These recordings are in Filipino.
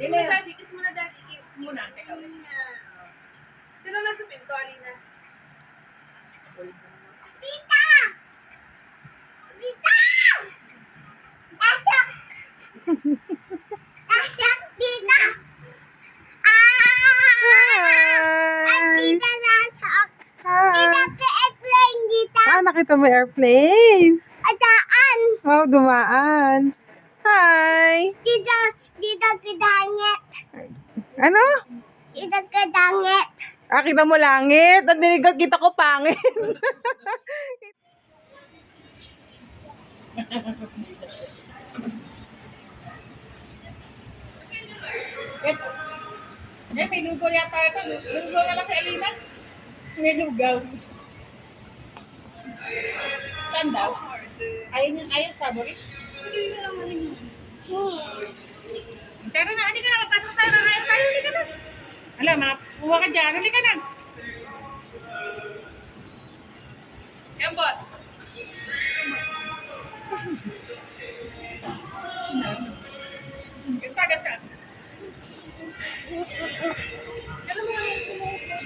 Kiss mo na, daddy. Kiss muna. Teka, wait. Sino nasa pinto, Alina? Tita! Tita! Pasok! Pasok, tita! Tita, nasok! Tita, ka-airplane, tita! Nakita mo airplane. Ataan! Wow, dumaan. Hi! Tita, kadangit! Ano? Tita, kadangit! Kita mo langit. Ang dinigot, kita ko pangit. May lugaw yata ito. Lugaw naman si Alina. May lugaw. Saan daw? Ayun, sabori. Pero na, hindi ka na. Pasok tayo. Kakain tayo. Hindi ka na. Alam, makuha ka dyan. Hindi ka na. Yan, bot. Ganda. Alam mo naman sumuha.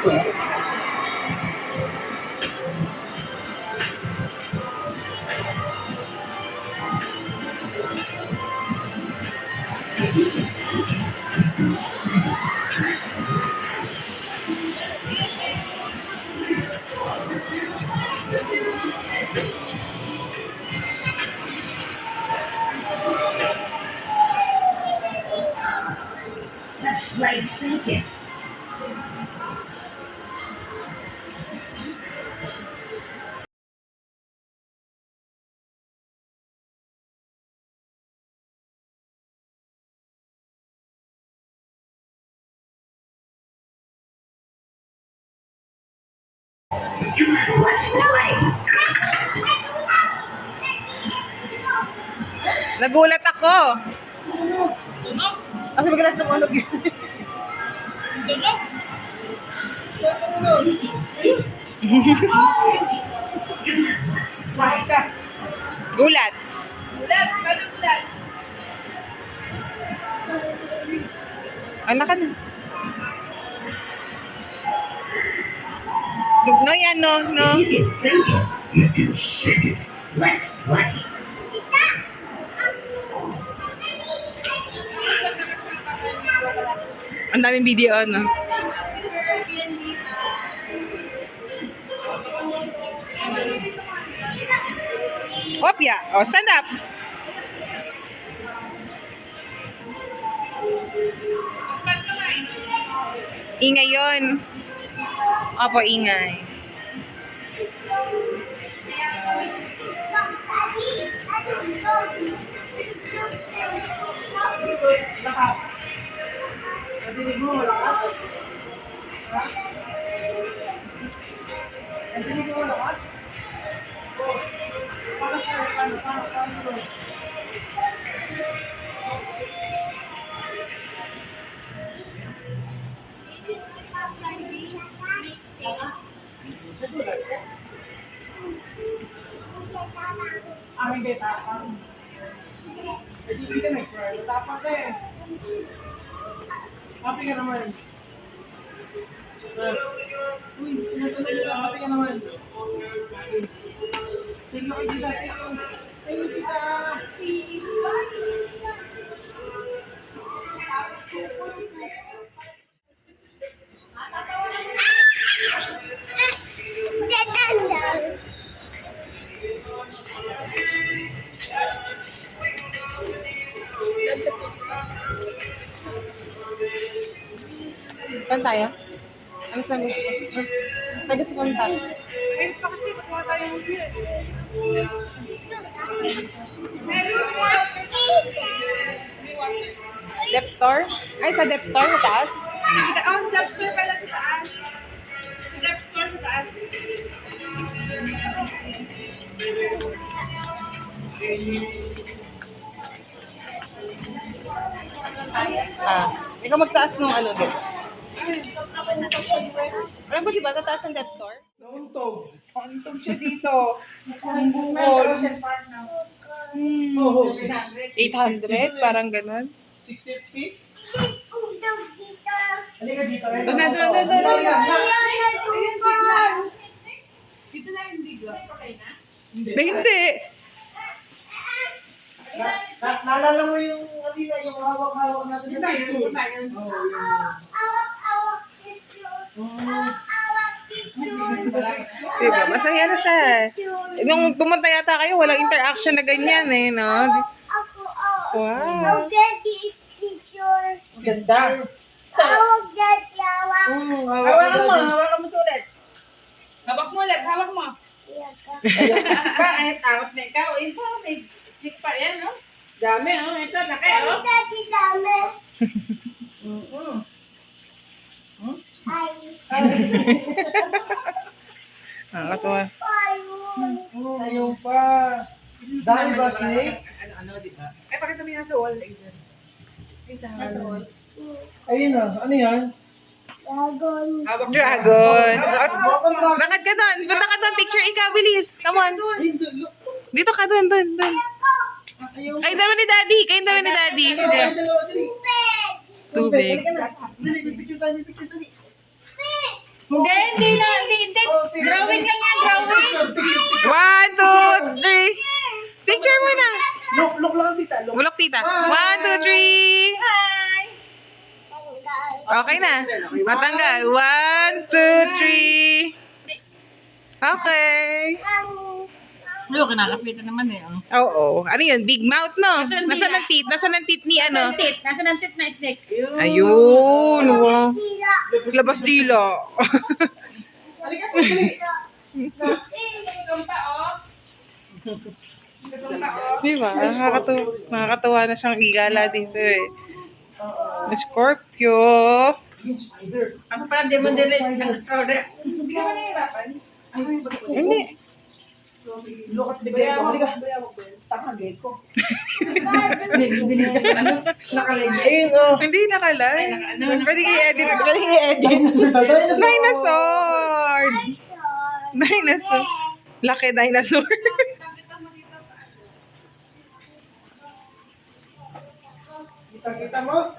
Let's play sink it. Come on, let's play. Nagulat ako. Kasi bigla tumunog yun. Gulat. Ala ka na. No, yan, no, no. You can think it. You can shake it. Let's play. Ang daming video, no? Opya. O, stand up. Ingay yun. Opo, ingay. Amin kayo tapang. Hindi ka nag-girl. Tapang ka eh. Happy ka naman. Uy, sinatuloy ka. Happy ka naman. Tignan ko dito. Tignan dito. Saan tayo? Ano saan gusto ko? Taga sa punta. Wait pa kasi. Kuha tayo ng musyo eh. Dep store? Ay, sa Dep store, mataas? Oh, Dep Store pala sa taas. Sa Dep Store sa taas. Ikaw magtaas nung ano, Dep? Alam mo, di ba, tataas ang Dep store? Pantog siya dito. Ang bukod. 800, parang ganun. 650? Doon na. Dito na yung bigo. Hindi. Naalala mo yung kanina, yung hawak-hawak natin sa picture? Diba? Masaya na siya. Nung pumunta yata kayo, walang interaction na ganyan eh, no? Wow. Ganda. Hawakan mo ulit. Hawak mo ulit, hawak mo. Ay, tawag na ikaw. Ayun pa, may stick pa yan, no? Dami, oh. Ito, laki, oh. Nakakatuwa. Ayaw pa. Dahil ba, Snake? Ano, di ba? Ay, pakita mo yan sa wall, Aizen. Isa, sa wall. Ayun na, ano yan? Hawak Dragon. Bakit ka doon? Punta ka doon. Picture ikaw, bilis. Come on. Dito ka doon. Kain dalawa ni Daddy. Ay, dalawa, dali. Tubig. Dali, may picture tayo. Hindi. Drawing lang yan, drawing. 1, 2, 3. Picture mo na. Look lang dito. Look. Bulok tita. 1, 2, 3. Hi. Okay na. Matanggal. 1, 2, 3. Okay. Ayun, kinakapitan naman eh. Oo. Ano yun? Big mouth, no? Nasaan Nasaan dila? ang teeth? Nasaan ang teeth ni ano? Nasa ng tit na snake. Ayun. Wow. Labas dila. Halika po, dali. Di ba? Nakakatuwa na siyang igala dito eh. Scorpio. Spider. Ako pala demon dilis ng strawberry. Hindi ka ba nahihirapan? Hindi. Look at the gate ko. Halika. Tama, gate ko. Dinig ka sa ano? Nakalegay. Ayun, oh. Hindi nakalay. Pwede i-edit. Pwede i-edit. Dinosaur. Dinosaur. Dinosaur. Laki dinosaur. Kita mo?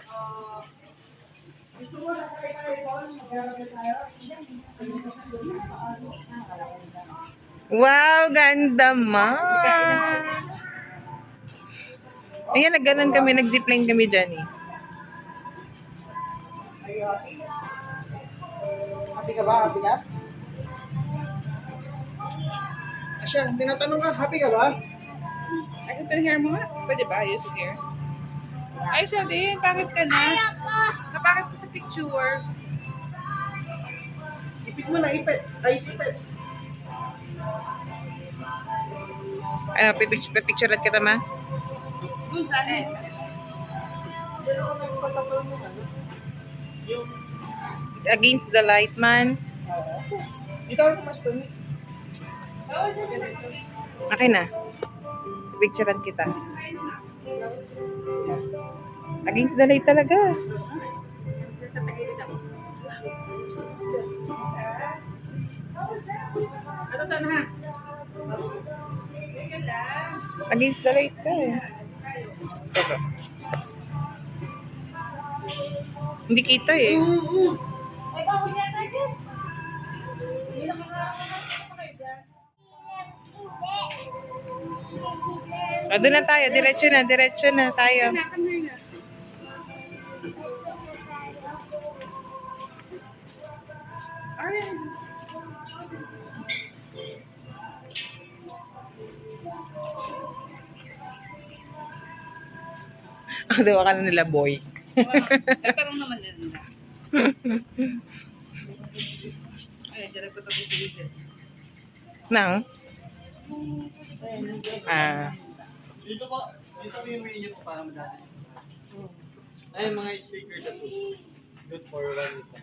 Gusto mo, sasakay tayo doon. Magkakaroon tayo. Wow, ganda man. Ayan, nagganon kami, nag-zipline kami dyan eh. Happy ka ba? Happy ka? Asya, tinatanong ka, happy ka ba? Ayos yung hair mo nga. Pwede ba? Ayos yung hair. Ayos din. Bakit ka na? Napakit ko sa picture. Ipit mo na, ipit. Ayos ipit. Ano, pipicturean kita ma? Against the light man. Ito ako mas to. Okay na. Picturean kita. Against the light talaga. Ano sana ha? Against the light ka eh. Ito. Hindi kita eh. Ay, bawal yan tayo. Hindi na Doon na tayo. Diretso na tayo. Dawa ka na nila, boy. Nagkaroon naman din nila. Ay, dyan ko tapos dito. Nang? Ah. Dito po. Dito po yung menu po para madali. Ay, mga stickers na po. Good for one week.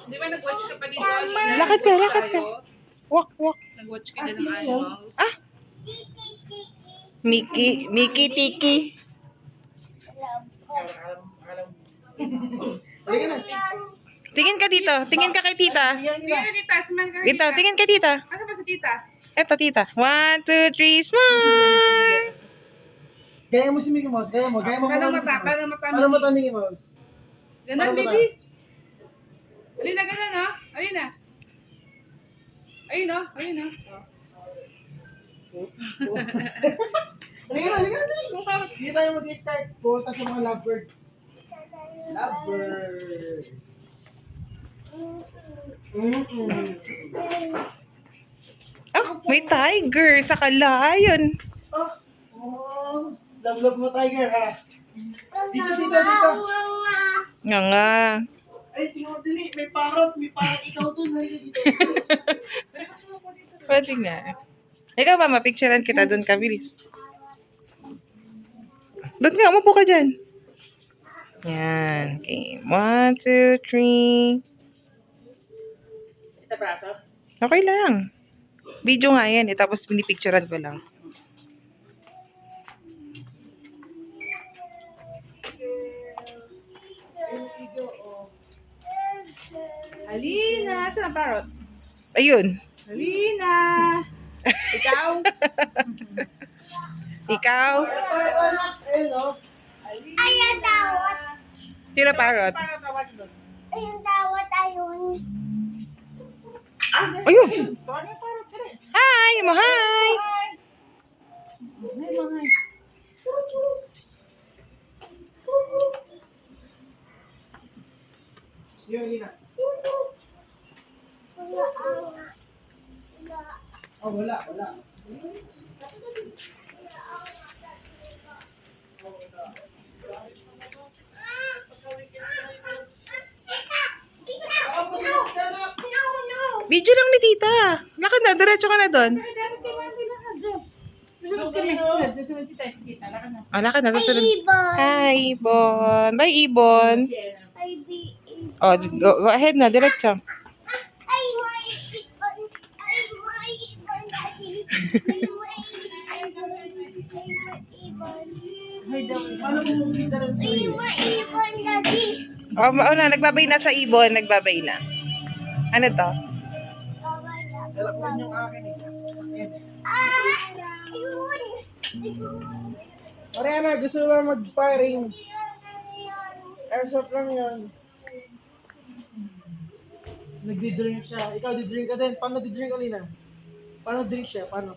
Di ba nag-watch ka pa dito? Lakad ka. Walk. Nag-watch ka din ng animals. Ah! Mickey, Tiki. Halika na. Tingin ka dito. Tingin ka kay tita. Yan Sige nila. na tita, smile ka. Dito, tingin kay tita. Asa ba si tita? Eto, tita. 1, 2, 3, smile! Gaya mo si Mickey Mouse. Gaya mo. Gaya mo. Kada muna mata, Mickey Mouse. kada mata. Kada mata Mickey Mouse. Ganon, Kada mata. baby. Alina, ganon ha? Alina. Ayun ha? Ayun ha? Halika na. Hindi tayo mag-start. Pumunta sa mga lovebirds. Lovebirds. Oh, may tiger. Saka lion. Oh, love mo tiger ha. Dito. Nga. Ay, tingnan mo dili. May parrot ikaw dun. Halika dito. Pwede nga. Ikaw ba, mapicturean kita doon ka, bilis. Doon nga, umupo ka dyan. Yan. Okay. 1, 2, 3. Ito braso? Okay lang. Video nga yan eh. Tapos pinipicturean ko lang. Alina, saan ang parrot? Ayun. Alina. Ikaw? Ikaw. Ayun o. Ayan dawat. Sino parrot? Ayan dawat ayun. Ayun! Tawagin pa rin, dire. Hi! Hi! Ay, mga. Sige, Lina. Wala ang. Oh, wala. Video lang ni tita. Lakad na, diretso ka na doon. Susunod kami. Susunod si Tay. Kita, laka na. Lakad na, susunod. Ibon. Hi, Ibon. Bye, Ibon. Ay, di. Oh, go ahead na, diretso. Ay, may ibon. Ay, may ibon. Ay, may ibon. Ay, daw. Paano mo kita rin sa Ay, may ibon, Daddy. Oh, nagbabay na sa Ibon, nagbabay na. Ano to? Dalakpan yung akin eh. Sasakyan eh. Ayun. Mariana, gusto mo ba mag-firing? Airsoft lang yun. Nagdi-drink siya. Ikaw, di-drink ka din. Paano di-drink ka, Lina? Paano drink siya? Paano?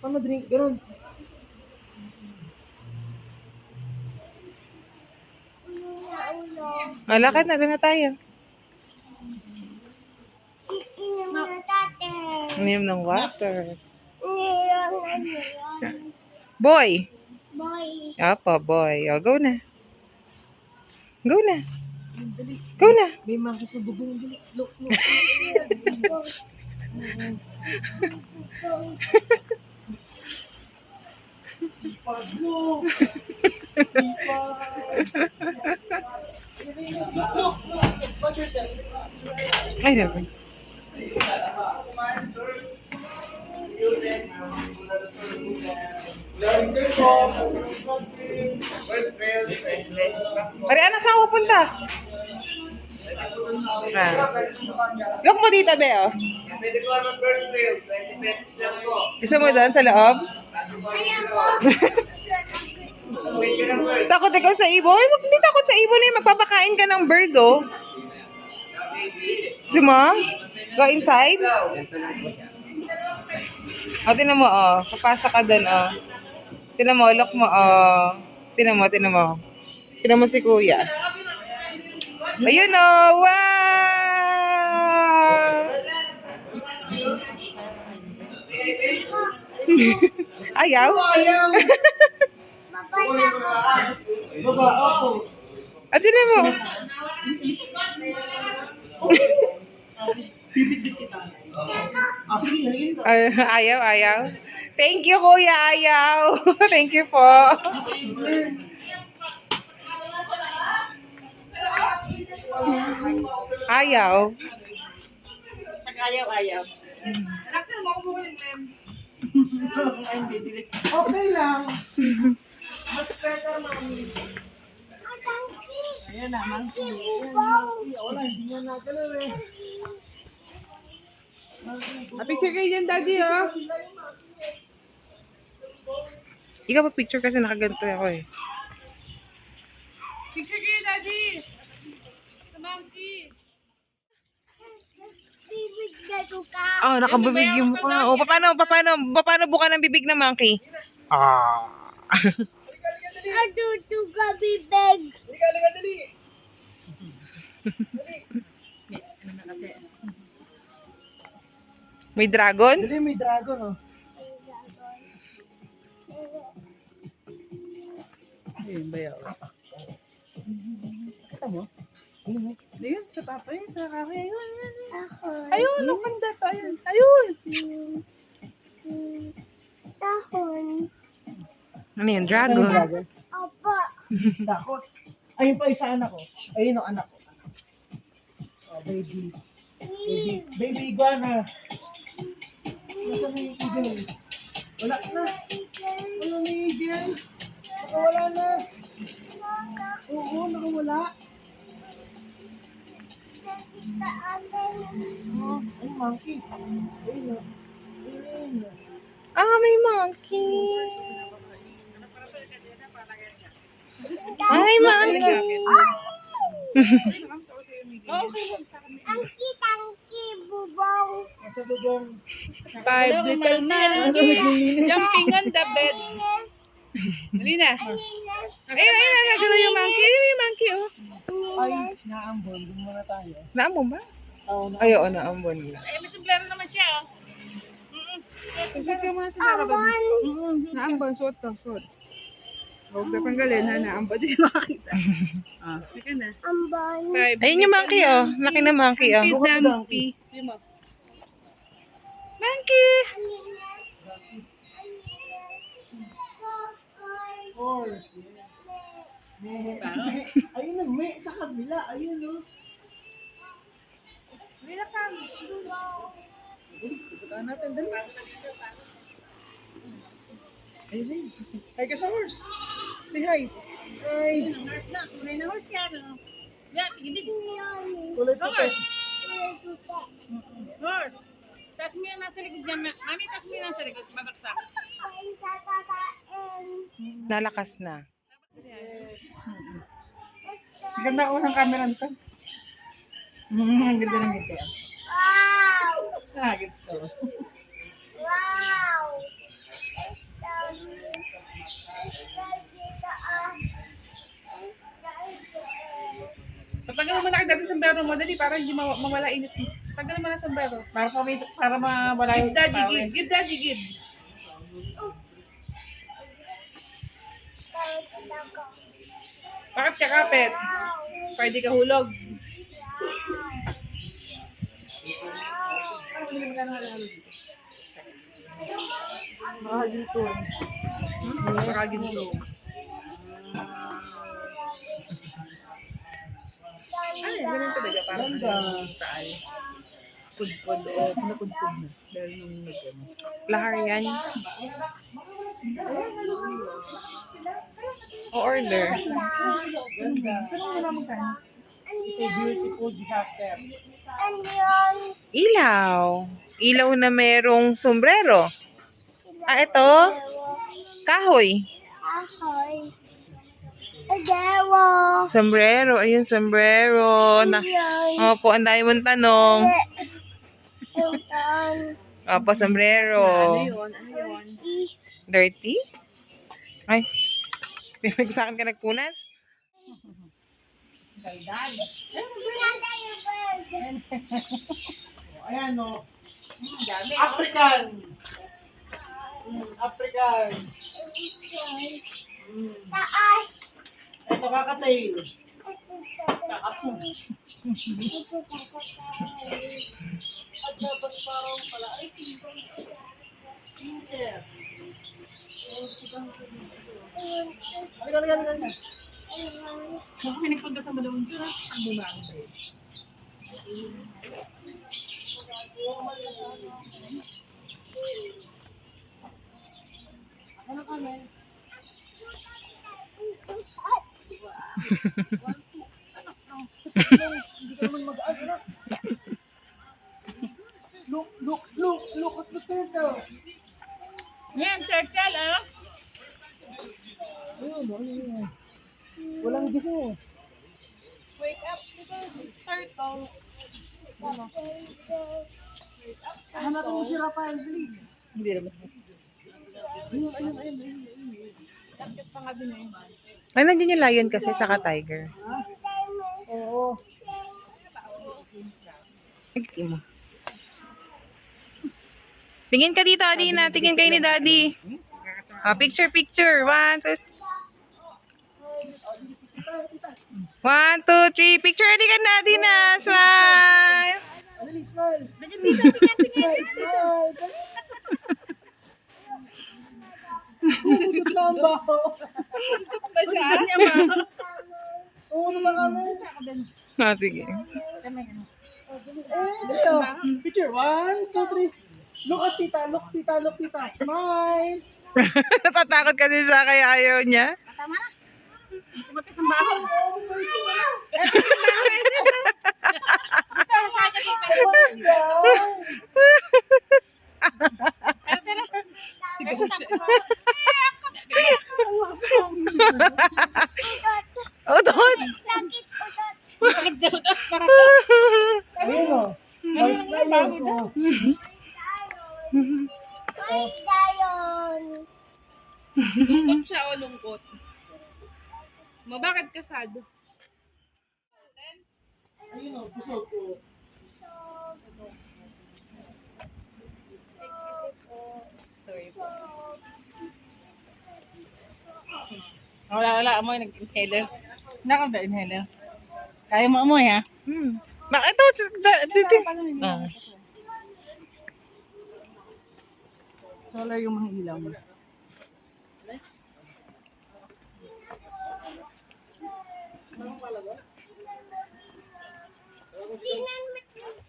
Paano drink? Ganun. Lakad na, doon na tayo. Iinom na tate. Uminom ng water. Iinom na yun. Boy! Boy. Apo, boy. O, go na. Go na. Go na. May monkey sa bubong. Look. Sipag mo. Sipag. Look. Watch yourself. Ay, naman. Mariana, saan ka pupunta? Look mo dito, Be, oh. Pwede ko naman first trail, 20 pesos lang po. Gusto mo doon sa loob? Wait ka ng first. Takot ikaw sa ibon? Ay, hindi takot sa ibon eh. Magpapakain ka ng bird, oh. Gusto mo? Go inside? O, tinan mo, oh. Papasok ka doon, oh. Tinan mo, look mo, oh. Tinan mo. Tinan mo si kuya. Ayun, oh. Wow! Ayaw? Baba, ako. At tinan mo. Bibit-bit kita. Sige, halingin ka. Ayaw. Thank you, kuya. Ayaw. Thank you po. Ayaw. Ayaw. Anak na mo ako bumalik, ma'am. Ay, hindi. Dilis. Okay lang. Much better, mami. Ayan na, ma'am. Wala, hindi nga nagalaw eh. Picture kayo dyan, daddy, oh. Ikaw pa picture kasi nakaganto ako eh. Picture kayo, daddy. Sa monkey. Bibig na ka. Oh, nakabibig yung mukha. Oh, paano buka ng bibig na monkey? Atuto ka, bibig. Halika, dali. May dragon? Dali, may dragon, oh. Ayun ba yun? Kita mo? Ayun, sa papa yun, sa kakay. Ako. Ayun, ang ganda to. Ayun. Tahon. Ano yun? Dragon? Opo. Takot. Ayun pa isa anak ko. Ayun ang anak ko. Oh, baby. Baby iguana. Nasaan na yung eagle? Wala na. Wala na yung eagle. Nakawala na. Oo, nakawala. Oh, ay monkey. Ayun na. Ayun na. Ah, may monkey. Ay, monkey. Tangki, bubong. Nasa bubong. 5 little monkeys jumping on the bed. Dali na. Ayun, nagano yung monkey. Ayun yung monkey, oh. Ay, naambon. Doon muna tayo. Naambon ba? Oo, na. Ay, oo, naambon nga. Ay, may sombrero naman siya, oh. Suot ka muna sa narabad. Naambon, suot ka, suot. Huwag na tanggalin, ha? Naambon, di makakita. Ah, sige na. Ambon. 5 Ayun yung monkey, oh. Laki na monkey, oh. Dumpy. Monkey! Horse. Ayun na, may sa kabila. Ayun, no. Ito natin, dali. Ayun, hi ka sa horse. Say hi. Hi. Kulay na horse yan, oh. Yan, tigil. Kulay puti. Horse! Taas mo yan nasa likod dyan. Mami, taas mo yan nasa likod. Babaksak. Nalakas na. Ganda ko ng camera nito. Ang ganda ng ito. Wow! Ah, ganda. Wow! Patagal mo na kayo dati sombrero mo. Dali, para hindi mawala init mo. Patagal mo na sombrero. Para mawala Give yung daddy, power. give. Give daddy, give. Bakit ka kapit? Pwede ka hulog. Makaginto. Baka ginto. Ay, ganun talaga. Parang Ganda. taal. Pudpud o pinapudpud na. Dahil nung nag-ano. Lahar yan. O-order. Ganda. It's a beautiful disaster. Ilaw. Ilaw na merong sombrero. Ah, ito. Kahoy. Ahoy! Adewo! Sombrero. Ayun, sombrero. Opo, ang dami mong tanong. Opo, sombrero. Ano yun? Dirty? Ay. Sa akin ka nagpunas? Ayan, no. African. African. Taas! Ito kakatail. Kakapong. At dapat parang pala. Ay, Tinker. Halika. Kung pinagpunta sa Malawang Tura, ang bumaang tayo. Ano kami? Hindi ka naman mag-ano. Look at the turtle. Yan, circle, ah. Ayun. Walang gising. Wake up, little turtle. Hanapin mo si Rafael, dali. Hindi naman. Ayun. Takit pa nga din eh. Ay, nandiyan yung lion kasi, saka tiger. Oo. Tignan mo. Tingin ka dito, Adina. Tingin kayo ni Daddy. Ah, picture. 1, 2. 1, 2, 3. Picture ready ka na, Adina. Smile. Dali, smile. Ito ang baho. Ba siya? Oo, ano ba kami? Ah, sige. Dali, oh. Picture. 1, 2, 3. Look at tita. Smile. Natatakot kasi siya kaya ayaw niya. Matis ang baho. Sigaw siya. Ayun o. White lion ko. White lion. Lungkot siya o lungkot. Bakit ka sad? Ayun o, busog ko. Wala, amoy nag-inhaler. Nakaka inhaler. Kaya mo amoy ha? Bakit ito? Dito. Ah. Solar yung mga ilaw mo. Kinan mo,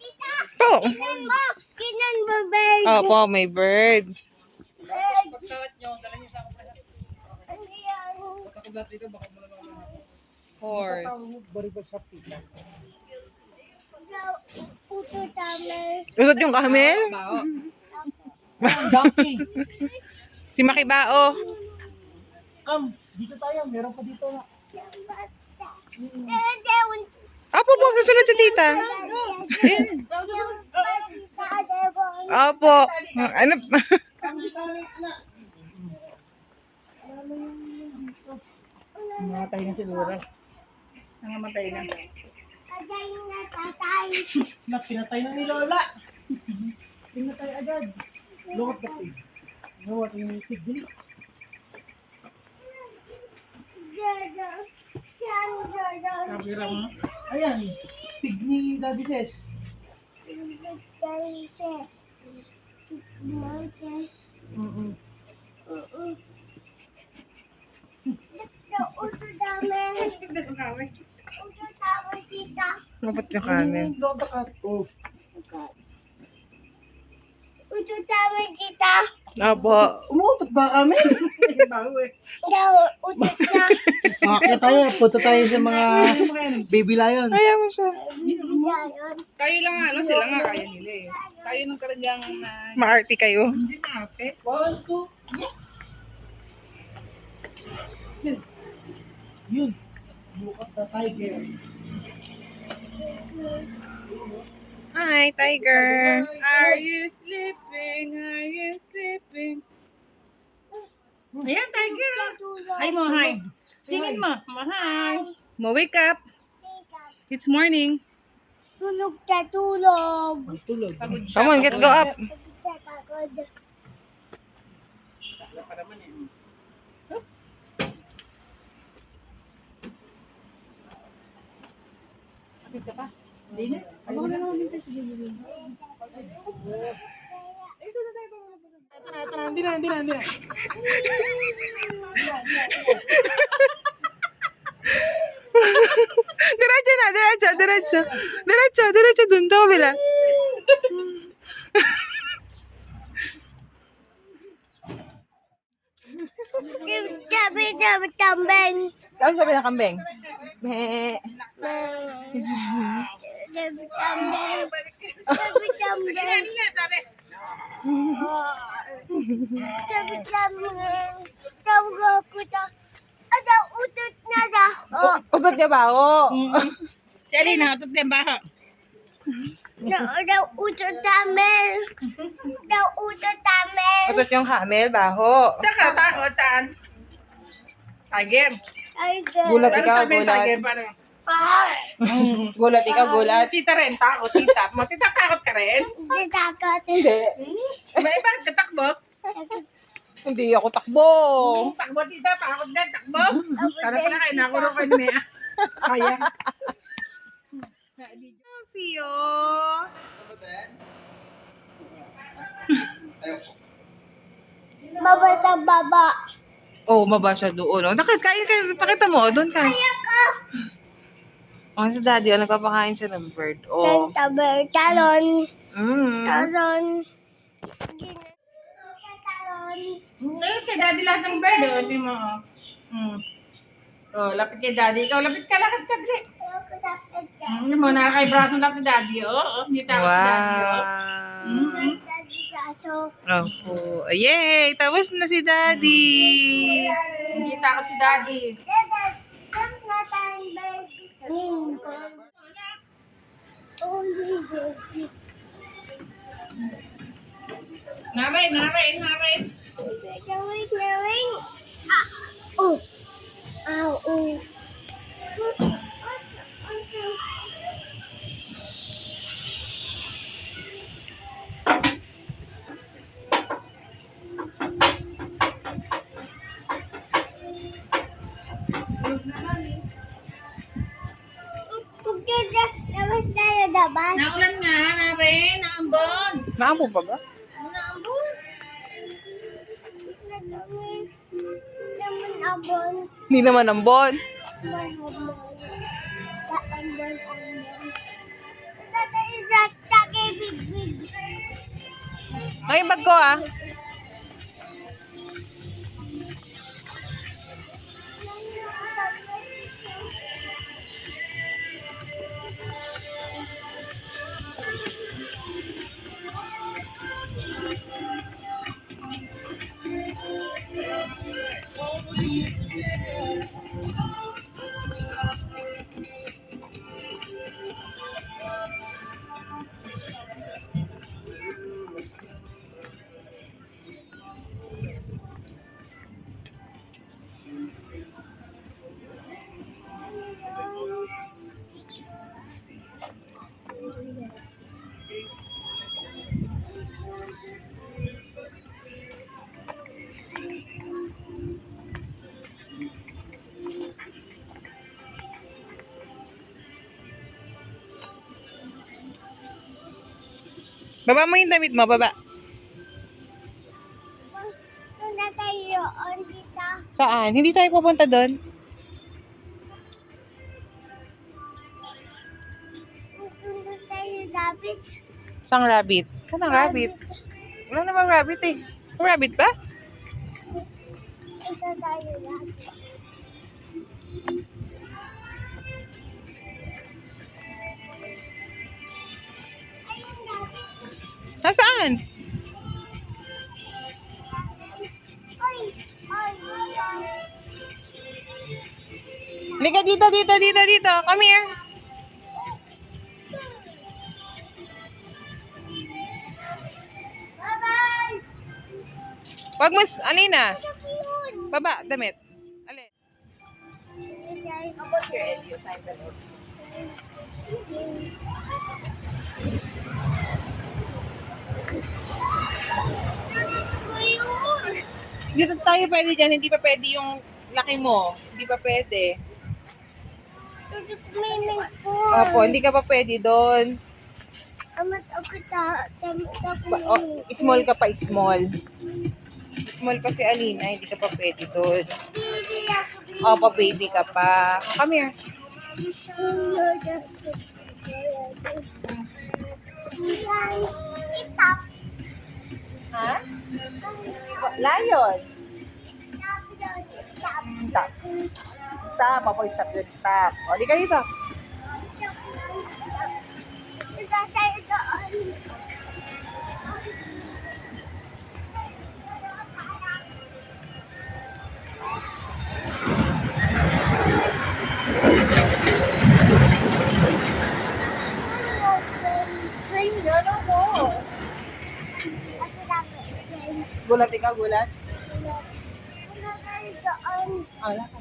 tita. Oh. Kinan mo. Kinan mo, baby. Opo, may bird. Pagkawat nyo, dala nyo sa ako pala. Ano yan? Ako lahat dito, baka mo naman ako. Horse. Baribag sa pita. Puto tama. Usot yung camel? Donkey. Si Makibao. Come, dito tayo. Meron pa dito na. Opo po, susunod si tita. Opo. Ano? Namatay na si Laura. Nangamatay na. Na, pinatay na ni Lola. Pinatay agad. Lumot na pig. Lumot yung pig. Kapira mo. Ayan, pig ni Daddy Ses. Mabot yung camel. Lola cat. Oh. Uto tama kita. Opo. Umutot ba kami? Daw, uto na. Makakita tayo. Punta tayo sa mga baby lions. Kaya mo siya. Lion. Tayo lang ano, sila nga kaya nila eh. Tayo nung talagang Maarte kayo. hindi na ate. 1, 2, yun. Yun. Look at the tiger. Hi, tiger. Are you sleeping? Are you sleeping? Ayan, tiger. Hi mo, hi. Singin mo. Hi. Mo, wake up. It's morning. Tulog na tulog. Tulog. Pagod siya. Come on, let's go up. Pagod. Kapit ka pa. Hindi na. Ano na naman dito? Ito na, hindi na. Diretso dun, daw bila. Sabi tambeng. Ano sabi ng kambing? Meh. Sabi tambeng. Sabi tambeng. Sabi. Sabi tambeng. Sabi ko ta. Ada utot na da. Oh, usot niya ba? Oo. Sally, nakatot din ba? Ada utot tamel. Da utot tamel. Usot yung camel, baho. Saan ka takot? Saan? Tiger. Ay, Gulat Ano ikaw, sabi ng gulat. tiger? Paano? Gulat ikaw, gulat. Tita rin, takot, tita. Tita, takot ka rin? Hindi takot. Hindi. May bakit ka takbo? Hindi ako takbo. Takbo, tita, takot din, takbo. Para pala kayo, nakulong kayo ni Mea. Kaya. See you. Mabatang baba. Oh, maba siya doon. Oh. Kain ka. Pakita mo. Doon ka. Oh, si daddy. Oh, nagpapakain siya ng bird. Oh. Tabi, talon. Mm. Ngayon, kay daddy lahat ng bird. Hindi mo, Oh, lapit kay daddy. Ikaw, lapit ka, lakad ka, dali. Hindi mo, nakakaibraso lang ni daddy, oh. Hindi takot si daddy, oh. Opo. Yay! Tapos na si daddy. Hindi takot si daddy. Naray, naray, naray. Oh. Ow, oh. Labas tayo, labas. Naulan nga, naray, naambon. Naampo pa ba? Naambon. Naman abon. Hindi naman ambon. Ay, bag ko ah. Baba mo yung damit mo, baba. Punta tayo on dito. Saan? Hindi tayo pupunta doon. Punta tayo David. Saan rabbit? Saan ang rabbit? Wala namang rabbit eh. May rabbit ba? Punta tayo David. Ayun David. Nasaan? Oy! Oy! Oy! Halika dito, dito, dito, dito. Come here. Bye-bye! Wag mo, Alina. Ano po yun? Baba, damit. Alin? Dito tayo pwede dyan. Hindi pa pwede yung laki mo. Hindi pa pwede. Meaning po. Opo, hindi ka pa pwede doon. Amat ako Small ka pa, small. Small pa si Alina, hindi ka pa pwede doon. Baby ako. Opo, baby ka pa. Come here. Itap. Ha? Lion. Stop. Stop. Opo, stop yun. Stop. O, di ka dito. Train yun, ako. Gulat ikaw, gulat? Wala ka.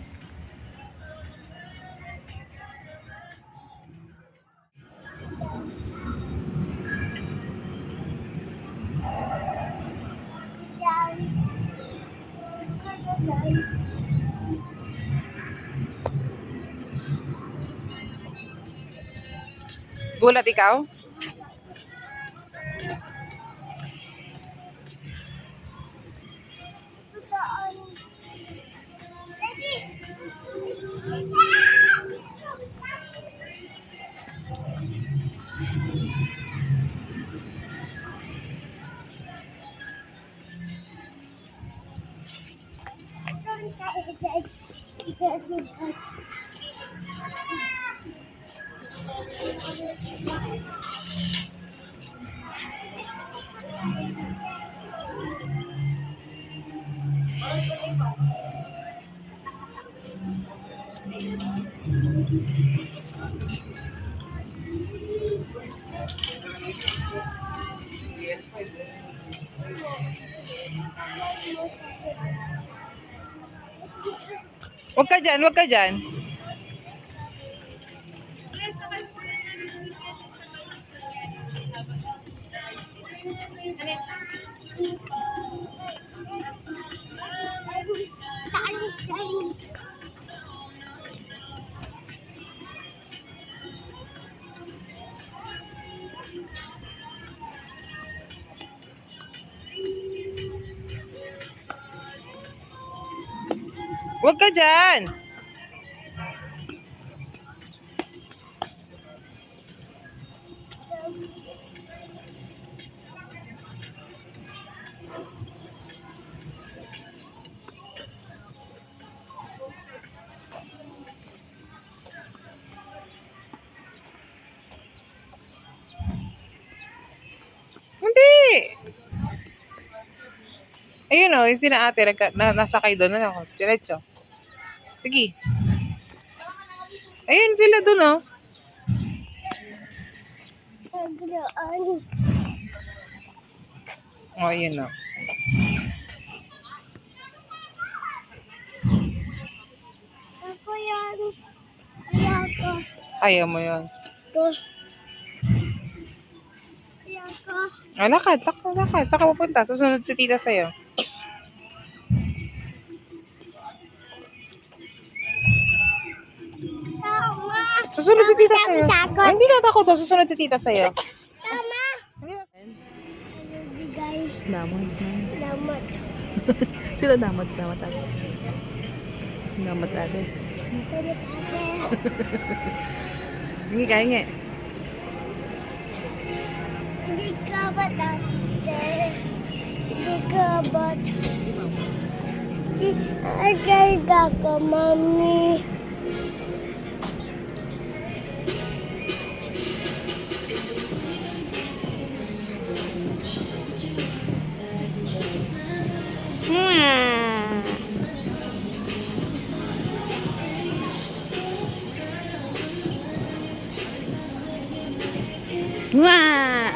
Gulat ikaw? Huwag ka dyan, huwag ka dyan. Huwag ka dyan. Hindi. Ayun o, yung sina ate, nasakay doon. Ano, diretso. Sige. Ayun sila doon o. O, ayun o. Ako yan. Ayoko. Ayaw mo yun. Ayoko. Ah, lakad. Takbo, lakad. Saan ka pupunta? Susunod si tita sa'yo. Tama. Susunod si tita sa'yo. Takot. Ay, hindi ka takot. Susunod si tita sa'yo. Tama. Hindi ka- Bigay. Damot. Damot. Sila damot ate. Damot ate. Damot ate. Hingi ka, hingi. Hindi ka ba ate? Hindi ka ba? Agay ka, mami. Wah!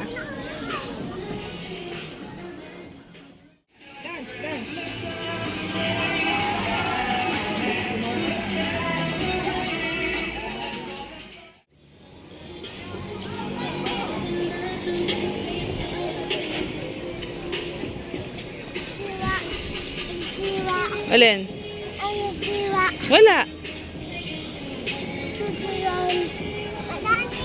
Siwa. Siwa. Alin? Ano siwa? Wala. Tutuyon. Madami.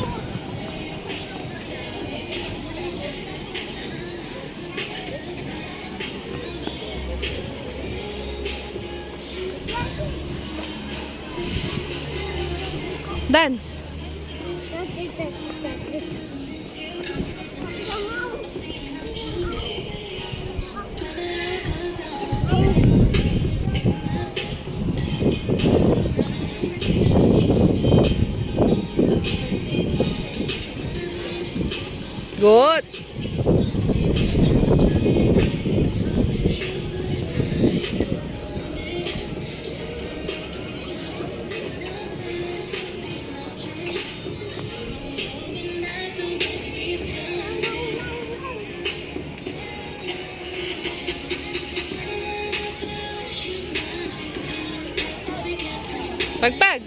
Dance. Good. Pagpag.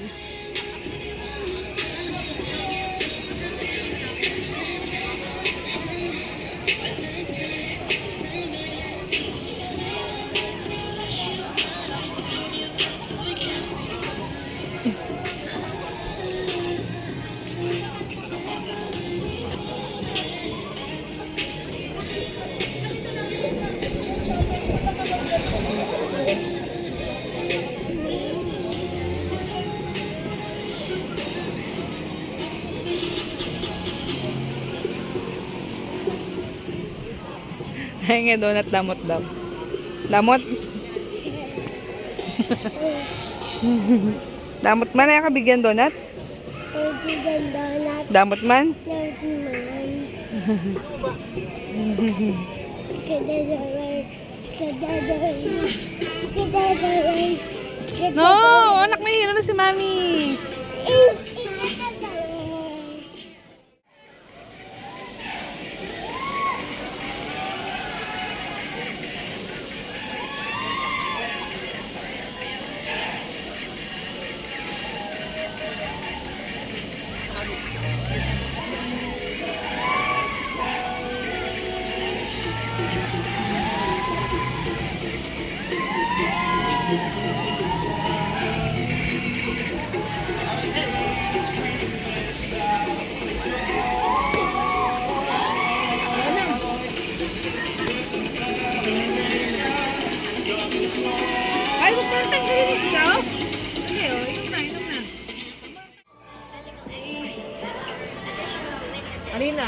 Ay nga, donut damot daw. Damot? Damot man, ay kabigyan donut? Hindi ganda na Damot man? naman. Kadadaray. Kadadaray. Kadadaray. No! Anak, may hilo na si Mami. Alina?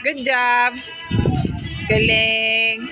Good job. Galing.